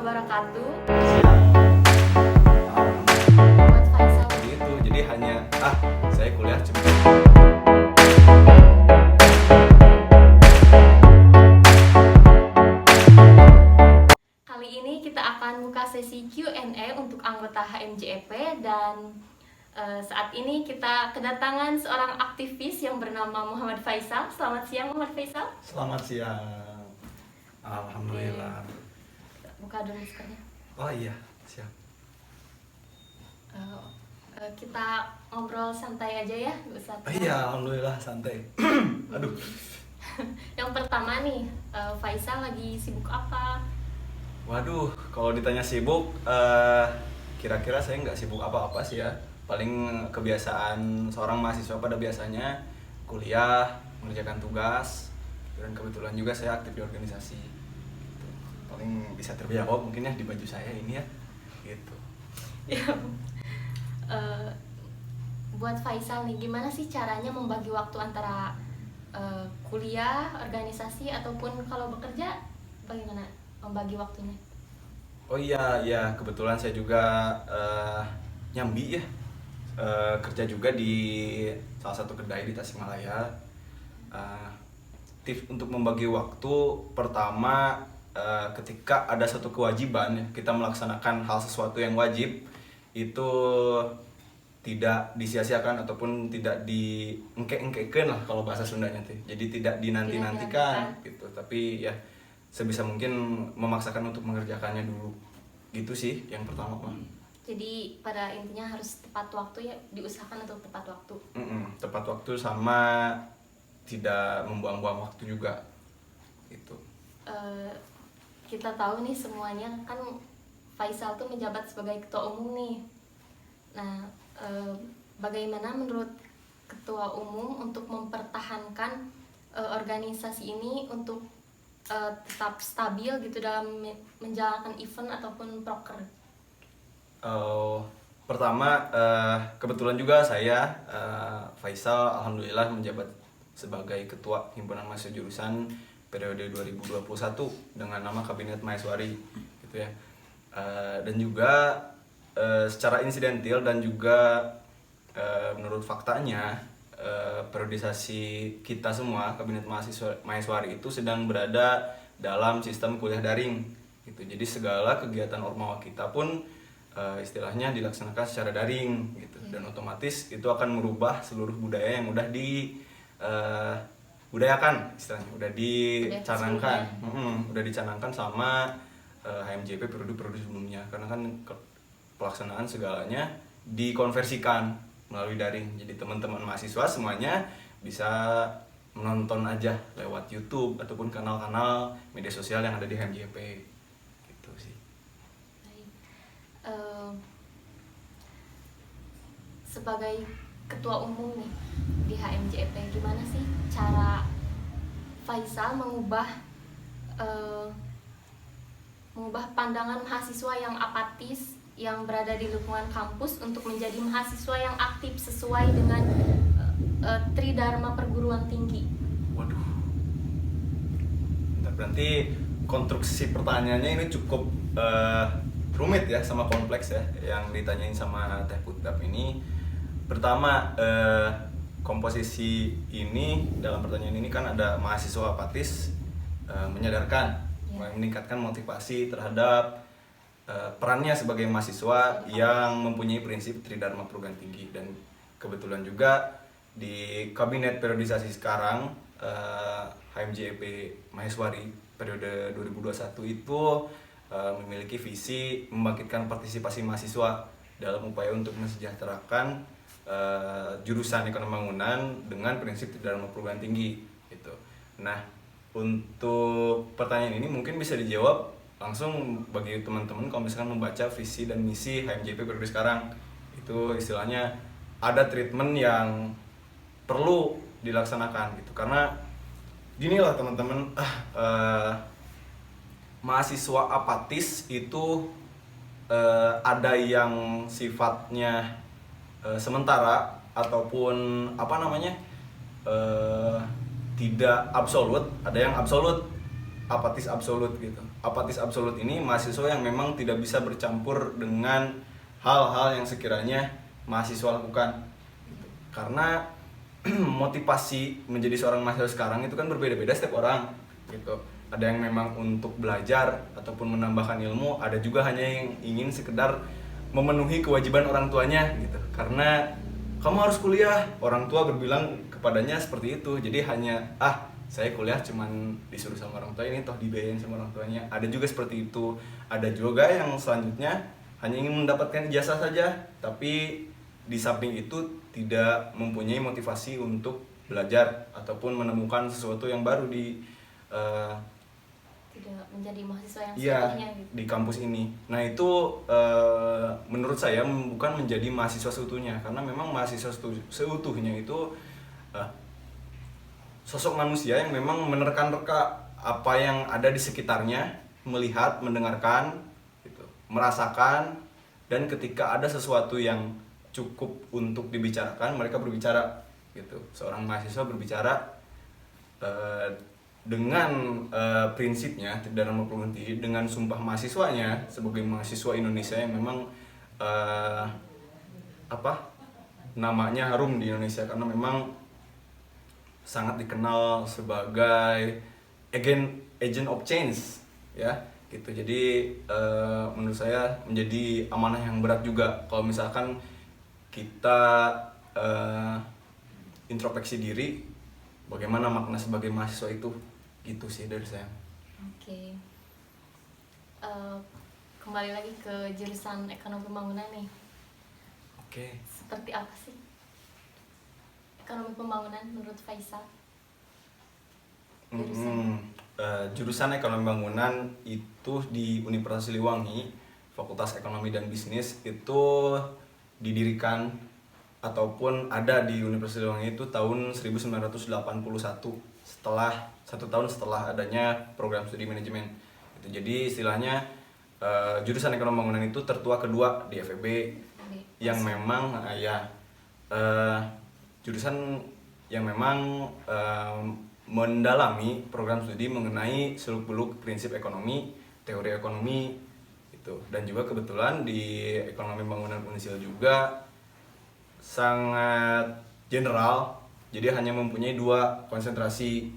wabarakatuh. Siap. Buat Faisal. Gitu, jadi hanya saya kuliah cuma. Kali ini kita akan buka sesi Q&A untuk anggota HMJEP dan saat ini kita kedatangan seorang aktivis yang bernama Muhammad Faisal. Selamat siang Muhammad Faisal. Selamat siang. Alhamdulillah. Buka dulu maskernya. Oh iya, siap. Kita ngobrol santai aja ya, nggak usah. Iya, alhamdulillah santai. Aduh. Yang pertama nih, Faisal lagi sibuk apa? Waduh, kalau ditanya sibuk, kira-kira saya nggak sibuk apa-apa sih ya. Paling kebiasaan seorang mahasiswa pada biasanya kuliah, mengerjakan tugas, dan kebetulan juga saya aktif di organisasi. Gitu. Paling bisa terjawab mungkin ya di baju saya ini ya, gitu. Ya. Buat Faisal nih, gimana sih caranya membagi waktu antara kuliah, organisasi, ataupun kalau bekerja, bagaimana membagi waktunya? Oh iya, ya kebetulan saya juga nyambi ya, kerja juga di salah satu kedai di Tasikmalaya. Tips untuk membagi waktu, pertama ketika ada satu kewajiban ya, kita melaksanakan hal sesuatu yang wajib itu tidak disia-siakan ataupun tidak diengke-engkekeun lah kalau bahasa Sundanya tuh. Jadi tidak dinanti-nantikan gitu, tapi ya sebisa mungkin memaksakan untuk mengerjakannya dulu. Gitu sih yang pertama, Pak. Jadi pada intinya harus tepat waktu ya, diusahakan untuk tepat waktu. Tepat waktu sama tidak membuang-buang waktu juga gitu. Kita tahu nih semuanya kan Faisal tuh menjabat sebagai ketua umum nih. Nah, bagaimana menurut ketua umum untuk mempertahankan organisasi ini untuk tetap stabil gitu dalam menjalankan event ataupun proker? Pertama, kebetulan juga saya Faisal alhamdulillah menjabat sebagai ketua himpunan mahasiswa jurusan periode 2021 dengan nama Kabinet Mahasiswari gitu ya. Dan juga secara insidentil dan juga menurut faktanya periodisasi kita semua Kabinet Mahasiswari itu sedang berada dalam sistem kuliah daring gitu. Jadi segala kegiatan ormawa kita pun istilahnya dilaksanakan secara daring gitu. Dan otomatis itu akan merubah seluruh budaya yang udah budayakan istilahnya, udah dicanangkan sama HMJP periode sebelumnya, karena kan pelaksanaan segalanya dikonversikan melalui daring. Jadi teman-teman mahasiswa semuanya bisa menonton aja lewat YouTube ataupun kanal-kanal media sosial yang ada di HMJP gitu sih. Baik. Sebagai ketua umum nih di HMJP, gimana sih cara Faisal mengubah pandangan mahasiswa yang apatis yang berada di lingkungan kampus untuk menjadi mahasiswa yang aktif sesuai dengan Tridharma Perguruan Tinggi? Waduh, berarti konstruksi pertanyaannya ini cukup rumit ya, sama kompleks ya yang ditanyain sama Teh Putap ini. Pertama, komposisi ini dalam pertanyaan ini kan ada mahasiswa apatis, menyadarkan, meningkatkan motivasi terhadap perannya sebagai mahasiswa yang mempunyai prinsip Tridharma Perguruan Tinggi. Dan kebetulan juga di kabinet periodisasi sekarang HMJEP Mahasiswari periode 2021 itu memiliki visi membangkitkan partisipasi mahasiswa dalam upaya untuk mensejahterakan jurusan ekonomi bangunan dengan prinsip Tridharma Perguruan Tinggi gitu. Nah, untuk pertanyaan ini mungkin bisa dijawab langsung bagi teman-teman kalau misalkan membaca visi dan misi HMJP periode sekarang. Itu istilahnya ada treatment yang perlu dilaksanakan gitu, karena gini lah teman-teman, mahasiswa apatis itu ada yang sifatnya sementara ataupun tidak absolut, ada yang absolut, apatis absolut gitu. apatis absolut ini mahasiswa yang memang tidak bisa bercampur dengan hal-hal yang sekiranya mahasiswa lakukan. Gitu. Karena motivasi menjadi seorang mahasiswa sekarang itu kan berbeda-beda setiap orang gitu. Ada yang memang untuk belajar ataupun menambahkan ilmu, ada juga hanya yang ingin sekedar memenuhi kewajiban orang tuanya gitu. Karena kamu harus kuliah, orang tua berbilang kepadanya seperti itu. Jadi hanya saya kuliah cuman disuruh sama orang tua, ini toh dibayarin sama orang tuanya. Ada juga seperti itu. Ada juga yang selanjutnya hanya ingin mendapatkan ijazah saja, tapi di samping itu tidak mempunyai motivasi untuk belajar ataupun menemukan sesuatu yang baru di tidak menjadi mahasiswa yang iya, seutuhnya gitu. di kampus ini. Nah itu menurut saya bukan menjadi mahasiswa seutuhnya, karena memang mahasiswa seutuhnya itu sosok manusia yang memang menerka-nerka apa yang ada di sekitarnya, melihat, mendengarkan, gitu, merasakan, dan ketika ada sesuatu yang cukup untuk dibicarakan, mereka berbicara, gitu. Seorang mahasiswa berbicara dengan prinsipnya tidak lama berhenti, dengan sumpah mahasiswanya sebagai mahasiswa Indonesia yang memang namanya harum di Indonesia karena memang sangat dikenal sebagai agent of change, ya gitu. Jadi menurut saya menjadi amanah yang berat juga kalau misalkan kita introspeksi diri bagaimana makna sebagai mahasiswa itu, gitu sih dari saya. Oke. Kembali lagi ke jurusan ekonomi pembangunan nih. Oke. Seperti apa sih ekonomi pembangunan menurut Faisal? Jurusan ekonomi bangunan itu di Universitas Siliwangi, Fakultas Ekonomi dan Bisnis itu didirikan ataupun ada di Universitas Siliwangi itu tahun 1981, setelah 1 tahun setelah adanya program studi manajemen. Jadi istilahnya jurusan ekonomi bangunan itu tertua kedua di FEB yang memang jurusan yang memang mendalami program studi mengenai seluk-beluk prinsip ekonomi, teori ekonomi itu. Dan juga kebetulan di ekonomi bangunan Unsil juga sangat general, jadi hanya mempunyai 2 konsentrasi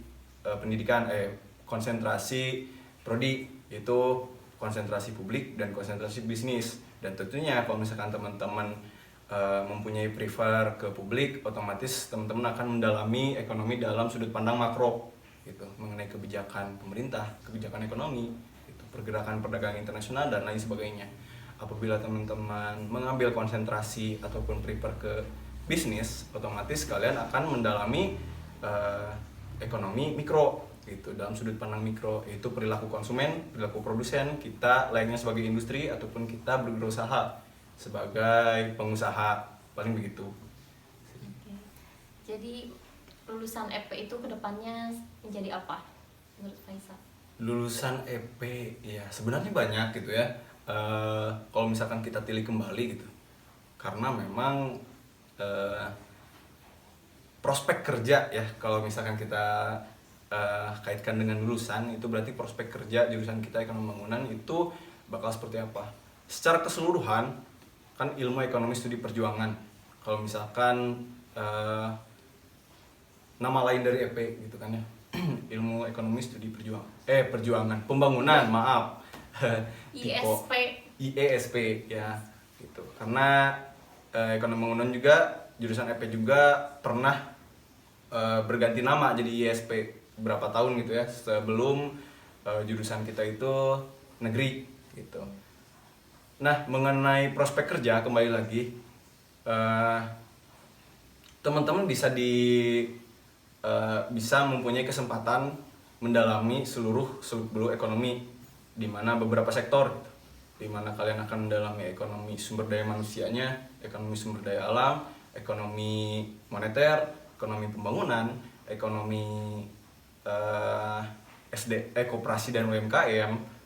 konsentrasi prodi, yaitu konsentrasi publik dan konsentrasi bisnis. Dan tentunya kalau misalkan teman-teman mempunyai prefer ke publik, otomatis teman-teman akan mendalami ekonomi dalam sudut pandang makro gitu, mengenai kebijakan pemerintah, kebijakan ekonomi gitu, pergerakan perdagangan internasional dan lain sebagainya. Apabila teman-teman mengambil konsentrasi ataupun prefer ke bisnis, otomatis kalian akan mendalami ekonomi mikro gitu, dalam sudut pandang mikro, yaitu perilaku konsumen, perilaku produsen, kita layaknya sebagai industri ataupun kita berusaha sebagai pengusaha, paling begitu. Oke. Jadi lulusan EP itu kedepannya menjadi apa menurut Faisal? Lulusan EP ya sebenarnya banyak gitu ya, kalau misalkan kita tilik kembali gitu, karena memang prospek kerja ya, kalau misalkan kita kaitkan dengan lulusan itu berarti prospek kerja jurusan kita ekonomi bangunan itu bakal seperti apa. Secara keseluruhan kan ilmu ekonomi studi perjuangan, kalau misalkan nama lain dari EP gitu kan ya, ilmu ekonomi studi perjuangan pembangunan, maaf, IESP ya gitu. Karena ekonomi bangunan juga jurusan EP juga pernah berganti nama jadi IESP berapa tahun gitu ya, sebelum jurusan kita itu negeri gitu. Nah, mengenai prospek kerja kembali lagi, teman-teman bisa mempunyai kesempatan mendalami seluruh seluk-beluk ekonomi, di mana beberapa sektor gitu, di mana kalian akan mendalami ekonomi sumber daya manusianya, ekonomi sumber daya alam, ekonomi moneter, ekonomi pembangunan, ekonomi koperasi dan UMKM,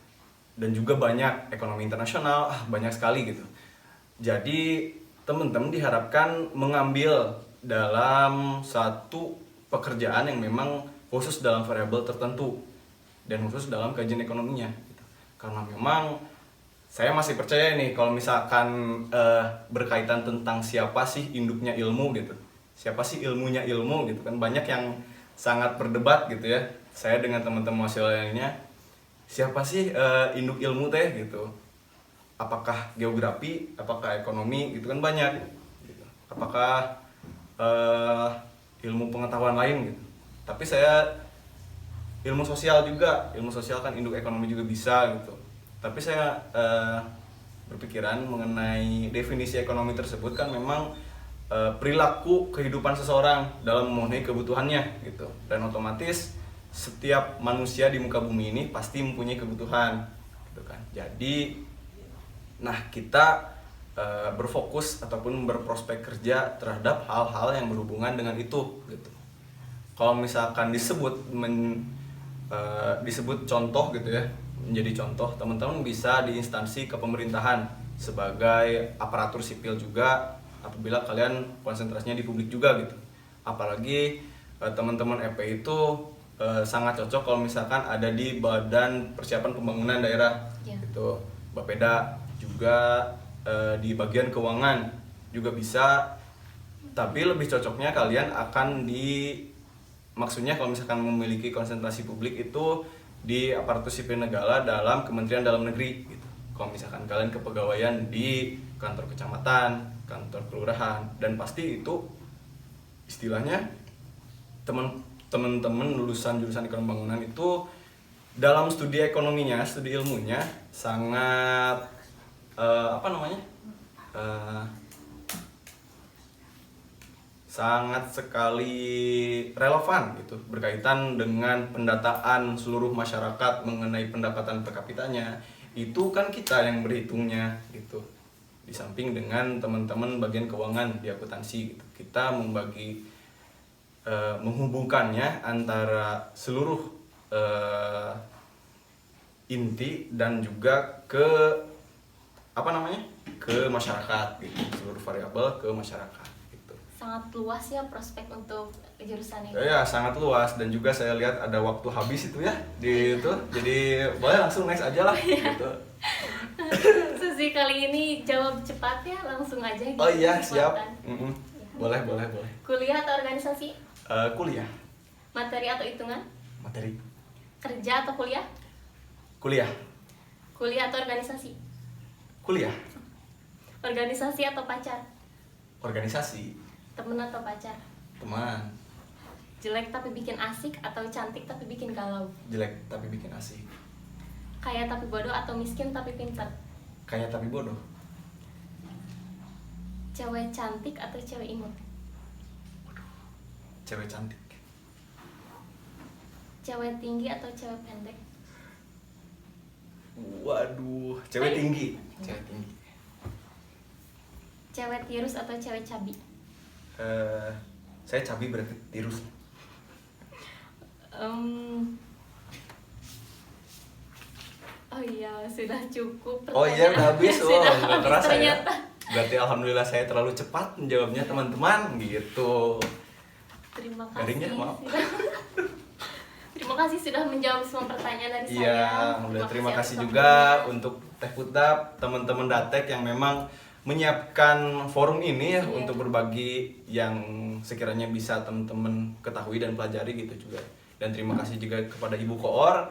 dan juga banyak ekonomi internasional, banyak sekali gitu. Jadi teman-teman diharapkan mengambil dalam satu pekerjaan yang memang khusus dalam variabel tertentu dan khusus dalam kajian ekonominya gitu. Karena memang saya masih percaya nih kalau misalkan berkaitan tentang siapa sih induknya ilmu gitu, siapa sih ilmunya ilmu gitu kan, banyak yang sangat berdebat gitu ya. Saya dengan teman-teman mahasiswa lainnya, siapa sih induk ilmu teh gitu? Apakah geografi, apakah ekonomi gitu kan, banyak gitu. Apakah ilmu pengetahuan lain gitu. Tapi saya ilmu sosial juga, ilmu sosial kan induk ekonomi juga bisa gitu. Tapi saya berpikiran mengenai definisi ekonomi tersebut kan memang perilaku kehidupan seseorang dalam memenuhi kebutuhannya gitu. Dan otomatis setiap manusia di muka bumi ini pasti mempunyai kebutuhan gitu kan. Jadi nah kita berfokus ataupun berprospek kerja terhadap hal-hal yang berhubungan dengan itu gitu. Kalau misalkan disebut contoh gitu ya, menjadi contoh, teman-teman bisa di instansi kepemerintahan sebagai aparatur sipil juga apabila kalian konsentrasinya di publik juga gitu. Apalagi teman-teman EP itu sangat cocok kalau misalkan ada di Badan Persiapan Pembangunan Daerah gitu, Bapeda, juga di bagian keuangan juga bisa. Tapi lebih cocoknya kalian akan maksudnya kalau misalkan memiliki konsentrasi publik itu di aparatur sipil negara dalam Kementerian Dalam Negeri gitu. Kalau misalkan kalian kepegawaian di kantor kecamatan, kantor kelurahan, dan pasti itu istilahnya teman-teman lulusan jurusan ekonomi bangunan itu dalam studi ekonominya, studi ilmunya sangat sangat sekali relevan gitu, berkaitan dengan pendataan seluruh masyarakat mengenai pendapatan per kapitanya. Itu kan kita yang berhitungnya gitu, di samping dengan teman-teman bagian keuangan di akuntansi gitu. Kita menghubungkannya antara seluruh inti dan juga ke masyarakat gitu, seluruh variabel ke masyarakat gitu. Sangat luas ya prospek untuk jurusan ini. Ya, sangat luas, dan juga saya lihat ada waktu habis itu ya di itu. Jadi boleh langsung next aja lah gitu. Susi kali ini jawab cepat ya, langsung aja gitu. Oh iya, siap. Ya. Boleh. Kuliah atau organisasi? Kuliah. Materi atau hitungan? Materi. Kerja atau kuliah? Kuliah. Kuliah atau organisasi? Kuliah. Organisasi atau pacar? Organisasi. Temen atau pacar? Teman. Jelek tapi bikin asik atau cantik tapi bikin galau? Jelek tapi bikin asik. Kaya tapi bodoh atau miskin tapi pintar? Kaya tapi bodoh. Cewek cantik atau cewek imut? Cewek cantik. Cewek tinggi atau cewek pendek? Waduh, cewek tinggi. Cewek tinggi. Cewek tirus atau cewek cabi? Saya cabi berarti tirus. Oh iya, sudah cukup. Oh iya, udah habis. Sudah Nggak habis kerasa ternyata. ya. Berarti alhamdulillah saya terlalu cepat menjawabnya teman-teman gitu. Terima kasih. Garingnya, maaf. Terima kasih sudah menjawab semua pertanyaan dari saya. Iya, terima kasih juga untuk Teh Putap, teman-teman Datek yang memang menyiapkan forum ini ya, untuk berbagi yang sekiranya bisa teman-teman ketahui dan pelajari gitu juga. Dan terima kasih juga kepada Ibu Koor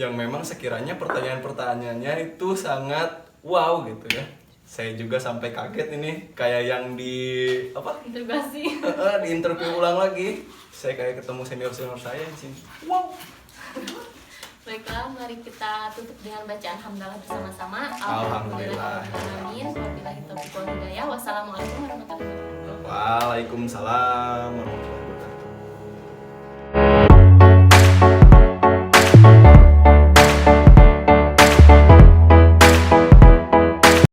yang memang sekiranya pertanyaan-pertanyaannya itu sangat wow gitu ya. Saya juga sampai kaget ini, kayak yang di interogasi. Di interview ulang lagi. Saya kayak ketemu senior-senior saya di sini. Wow. Baiklah, mari kita tutup dengan bacaan hamdalah bersama-sama. Alhamdulillah. Wabillahi taufiq wal hidayah. Wassalamualaikum warahmatullahi wabarakatuh. Waalaikumsalam warahmatullahi wabarakatuh.